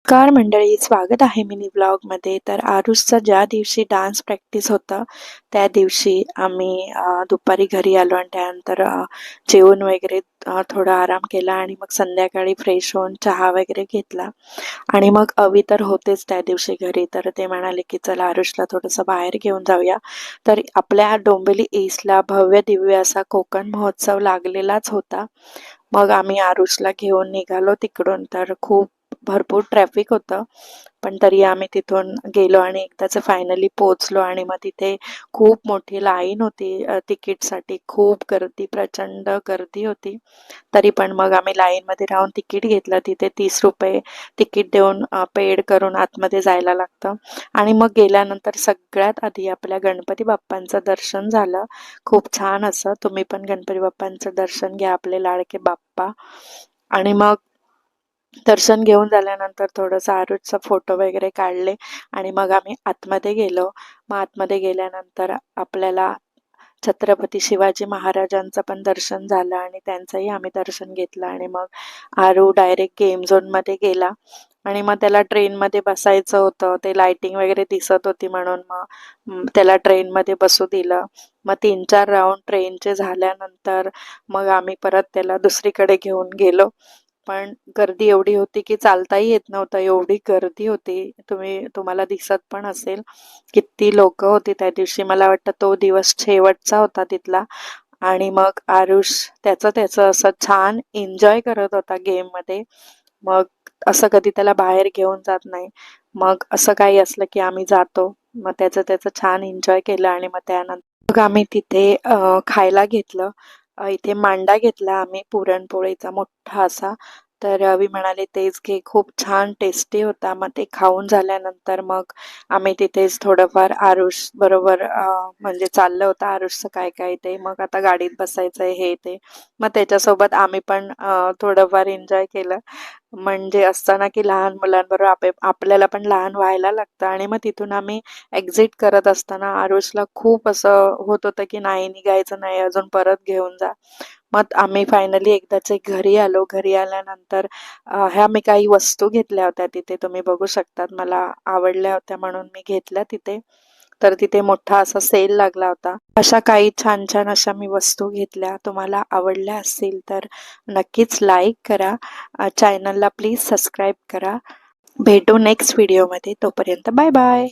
नमस्कार मंडळी, स्वागत आहे मिनी ब्लॉगमध्ये. तर आरुषचा ज्या दिवशी डान्स प्रॅक्टिस होतं, त्या दिवशी आम्ही दुपारी घरी आलो आणि त्यानंतर जेवण वगैरे थोडा आराम केला आणि मग संध्याकाळी फ्रेश होऊन चहा वगैरे घेतला. आणि मग अवी तर होतेच त्या दिवशी घरी, तर ते म्हणाले की चला आरुषला थोडंसं बाहेर घेऊन जाऊया. तर आपल्या डोंबिवली ईस्टला भव्य दिव्य असा कोकण महोत्सव लागलेलाच होता. मग आम्ही आरुषला घेऊन निघालो तिकडून. तर खूप भरपूर ट्रॅफिक होतं, पण तरी आम्ही तिथून गेलो आणि एकदाच फायनली पोहोचलो. आणि मग तिथे खूप मोठी लाईन होती तिकीटसाठी. खूप गर्दी, प्रचंड गर्दी होती. तरी पण मग आम्ही लाईनमध्ये राहून तिकीट घेतलं. तिथे 30 रुपये तिकीट देऊन पेड करून आतमध्ये जायला लागतं. आणि मग गेल्यानंतर सगळ्यात आधी आपल्या गणपती बाप्पांचं दर्शन झालं. खूप छान असं. तुम्ही पण गणपती बाप्पांचं दर्शन घ्या, आपले लाडके बाप्पा. आणि मग दर्शन घेऊन झाल्यानंतर थोडंसं आरुषचा फोटो वगैरे काढले आणि मग आम्ही आतमध्ये गेलो. मग आतमध्ये गेल्यानंतर आपल्याला छत्रपती शिवाजी महाराजांचं पण दर्शन झालं आणि त्यांचंही आम्ही दर्शन घेतलं. आणि मग आरू डायरेक्ट गेम झोनमध्ये गेला. आणि मग त्याला ट्रेनमध्ये बसायचं होतं, ते लाइटिंग वगैरे दिसत होती म्हणून मग त्याला ट्रेनमध्ये बसू दिलं. मग 3-4 राऊंड ट्रेनचे झाल्यानंतर मग आम्ही परत त्याला दुसरीकडे घेऊन गेलो. पण गर्दी एवढी होती की चालताही येत नव्हतं, एवढी गर्दी होती. तुम्हाला दिसत पण असेल किती लोक होती त्या दिवशी. मला वाटतं तो दिवस शेवटचा होता तिथला. आणि मग आरुष त्याचं त्याचं असं छान एन्जॉय करत होता गेममध्ये. मग असं कधी त्याला बाहेर घेऊन जात नाही. मग असं काही असलं की आम्ही जातो. मग त्याचं त्याचं छान एन्जॉय केलं. आणि मग त्यानंतर मग आम्ही तिथे खायला घेतलं. इथे मांडा घेतला आम्ही पुरणपोळीचा मोठा असा. तर रवी म्हणाले तेच घे, खूप छान टेस्टी होता. मग ते खाऊन झाल्यानंतर मग आम्ही तिथेच थोडंफार आरुष बरोबर म्हणजे चाललं होतं आरुषचं काय काय ते. मग आता गाडीत बसायचंय हे ते. मग त्याच्यासोबत आम्ही पण थोडंफार एन्जॉय केलं. म्हणजे असतं ना की लहान मुलांबरोबर आपल्याला पण लहान व्हायला लागतं. आणि मग तिथून आम्ही एक्झिट करत असताना आरुषला खूप असं होत होतं की नाही, निघायचं नाही अजून, परत घेऊन जा. मग आम्ही फायनली एकदाचे घरी आलो. घरी आल्यानंतर ह्या मी काही वस्तू घेतल्या होत्या तिथे, तुम्ही बघू शकतात. मला आवडल्या होत्या म्हणून मी घेतल्या तिथे. तर तिथे मोठा असा सेल लागला होता. अशा काही छान छान अशा मी वस्तू घेतल्या. तुम्हाला आवडल्या असतील तर नक्कीच लाईक करा. चॅनलला प्लीज सबस्क्राईब करा. भेटू नेक्स्ट व्हिडिओमध्ये. तोपर्यंत बाय बाय.